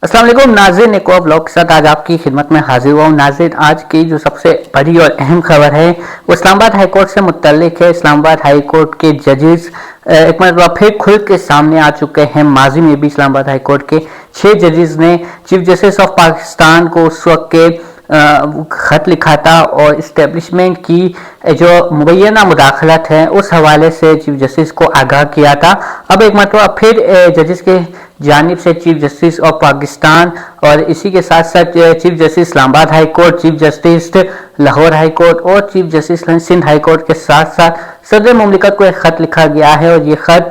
अस्सलाम वालेकुम नाज़रीन, एक और ब्लॉग के साथ आज आपकी खिदमत में हाजिर हुआ हूँ। नाज़रीन, आज की जो सबसे बड़ी और अहम खबर है वो इस्लामाबाद हाई कोर्ट से मुत्तल्लिक है। इस्लामाबाद हाई कोर्ट के जजेस एक मरतबा फिर खुल के सामने आ चुके हैं। माजी में भी इस्लामाबाद हाई कोर्ट के 6 जजेस ने चीफ जस्टिस ऑफ पाकिस्तान को उस वक्त के खत लिखा था और इस्टेब्लिशमेंट की जो मुबैना मुदाखलत है उस हवाले से चीफ जस्टिस को आगाह किया था। अब एक मरतबा फिर जजेस के जानिब से चीफ जस्टिस ऑफ पाकिस्तान और इसी के साथ साथ chief justice Islamabad high court, chief justice Lahore high court और chief justice Sindh high court के साथ साथ सदर मुमलिकत को एक खत लिखा गया है और ये खत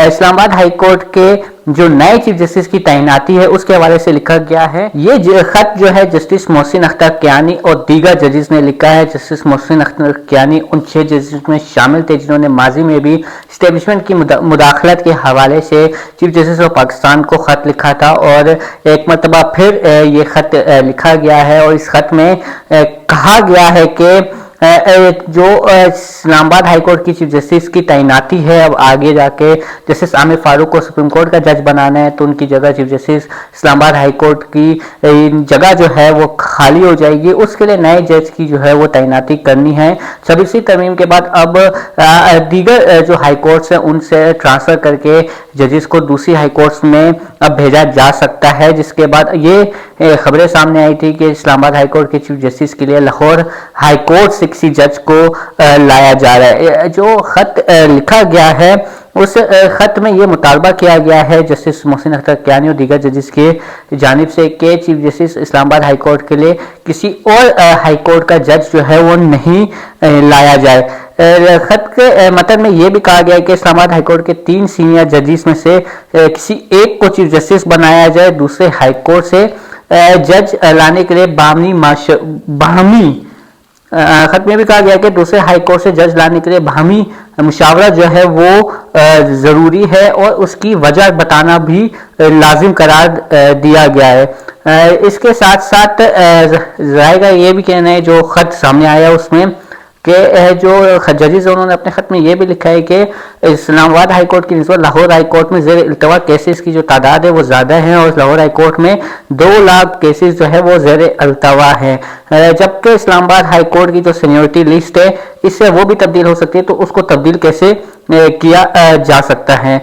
इस्लामाबाद हाई कोर्ट के जो नए चीफ जस्टिस की तैनाती है उसके हवाले से लिखा गया है। ये खत जो है जस्टिस मोहसिन अख्तर कियानी और दीगर जजेस ने लिखा है। जस्टिस मोहसिन अख्तर कियानी उन 6 जजेस में शामिल थे जिन्होंने माजी में भी इस्टेब्लिशमेंट की मुदाखलत के हवाले से चीफ जस्टिस ऑफ पाकिस्तान को खत लिखा था और एक मरतबा फिर ये खत लिखा गया है और इस खत में कहा गया है कि जो इस्लामाबाद हाई कोर्ट की चीफ जस्टिस की तैनाती है अब आगे जाके जस्टिस आमिर फारूक को सुप्रीम कोर्ट का जज बनाना है तो उनकी जगह chief justice Islamabad high court की जगह जो है वो खाली हो जाएगी। उसके लिए नए जज की जो है वो तैनाती करनी है। 26वीं तरमीम के बाद अब दीगर जो हाई कोर्ट्स हैं उनसे ट्रांसफर करके जजेस को दूसरी हाई कोर्ट्स में अब भेजा जा सकता है, जिसके बाद ये खबरें सामने आई थी कि इस्लामाबाद हाई कोर्ट के चीफ जस्टिस के लिए लाहौर हाई कोर्ट से किसी जज को लाया जा रहा है। जो खत लिखा गया है उस खत में ये मुतालबा किया गया है जस्टिस मोहसिन अख्तर कियानी और दीगर जजेस के जानिब से कि chief justice Islamabad high court के लिए किसी और हाई कोर्ट का जज जो है वो नहीं लाया जाए। खत के मतलब में ये भी कहा गया है कि इस्लामाबाद हाई कोर्ट के 3 सीनियर जजेस में से किसी एक को चीफ जस्टिस बनाया जाए। दूसरे हाई कोर्ट से जज लाने के लिए बाहमी खत में भी कहा गया कि दूसरे हाई कोर्ट से जज लाने के लिए बाहमी मुशावरा जो है वो ज़रूरी है और उसकी वजह बताना भी लाजिम करार दिया गया है। इसके साथ साथ जाएगा ये भी कहना है जो खत सामने आया उसमें कि जो जजेस उन्होंने अपने खत में ये भी लिखा है कि इस्लामाबाद हाई कोर्ट की निस्बत लाहौर हाई कोर्ट में ज़ेर इल्तवा केसेस की जो तादाद है वो ज़्यादा है और लाहौर हाई कोर्ट में 2 लाख केसेस जो है वो ज़ेर इल्तवा है, जबकि इस्लामाबाद हाई कोर्ट की जो सीनियरिटी लिस्ट है इससे वो भी तब्दील हो सकती है, तो उसको तब्दील कैसे किया जा सकता है।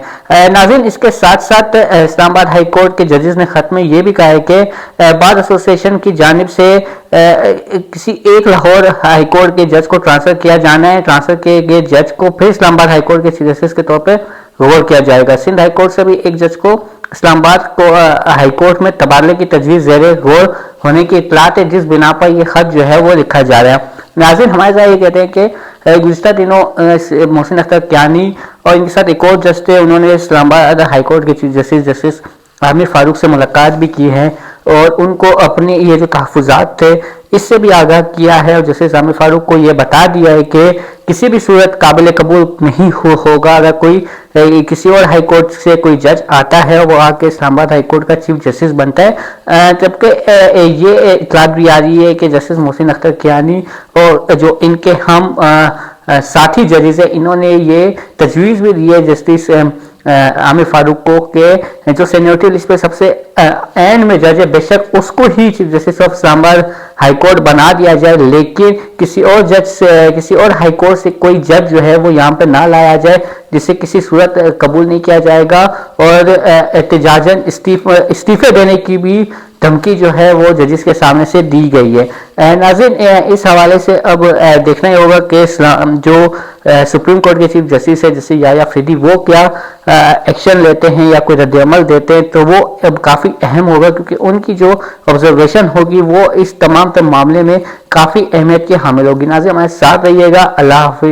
नाज़रीन, इसके साथ साथ इस्लामाबाद हाई कोर्ट के जजेस ने खत में ये भी कहा है कि बार एसोसिएशन की जानिब से किसी एक लाहौर हाई कोर्ट के जज को ट्रांसफर किया जाना है। ट्रांसफर किए गए जज को फिर इस्लामाबाद हाई कोर्ट के चीफ जस्टिस के तौर पर गौर किया जाएगा। सिंध हाई कोर्ट से भी एक जज को इस्लामाबाद को हाई कोर्ट में तबादले की तजवीज़ ज़ेरे गौर होने की इतलात है, जिस बिना पर यह खत जो है वो लिखा जा रहा है। नाज़रीन, हमारे साथ ये कहते हैं कि गुज़िश्ता दिनों मोहसिन अख्तर कियानी और इनके साथ एक और जज थे, उन्होंने इस्लामाबाद हाई कोर्ट के चीफ जस्टिस आमिर फारूक से मुलाकात भी की है और उनको अपने ये जो तहफ़्फ़ुज़ात थे इससे भी आगाह किया है और जस्टिस आमिर फारूक को ये बता दिया है कि किसी भी सूरत काबिल कबूल नहीं होगा अगर कोई किसी और हाई कोर्ट से कोई जज आता है वो आके इस्लामाबाद हाई कोर्ट का चीफ जस्टिस बनता है। जबकि ये इतलात भी आ रही है कि जस्टिस मोहसिन अख्तर कियानी और जो इनके हम साथी जजेस है इन्होंने ये तजवीज़ भी दी है जस्टिस आमिर फारूक को के जो सीनियरिटी लिस्ट पे सबसे एंड में जज है बेशक उसको ही chief justice of Islamabad high court बना दिया जाए, लेकिन किसी और जज से किसी और हाई कोर्ट से कोई जज जो है वो यहाँ पे ना लाया जाए, जिसे किसी सूरत कबूल नहीं किया जाएगा और एहतजाजन इस्तीफे देने की भी धमकी जो है वो जजेस के सामने से दी गई है। नाज़रीन, इस हवाले से अब देखना ही होगा कि जो सुप्रीम कोर्ट के चीफ जस्टिस है जैसे याया अफरीदी वो क्या एक्शन लेते हैं या कोई रद्द-ए-अमल देते हैं, तो वो अब काफ़ी अहम होगा क्योंकि उनकी जो ऑब्जर्वेशन होगी वो इस तमाम मामले में काफ़ी अहमियत की हामिल होगी। नाज़रीन, हमारे साथ रहिएगा। अल्लाह हाफिज़।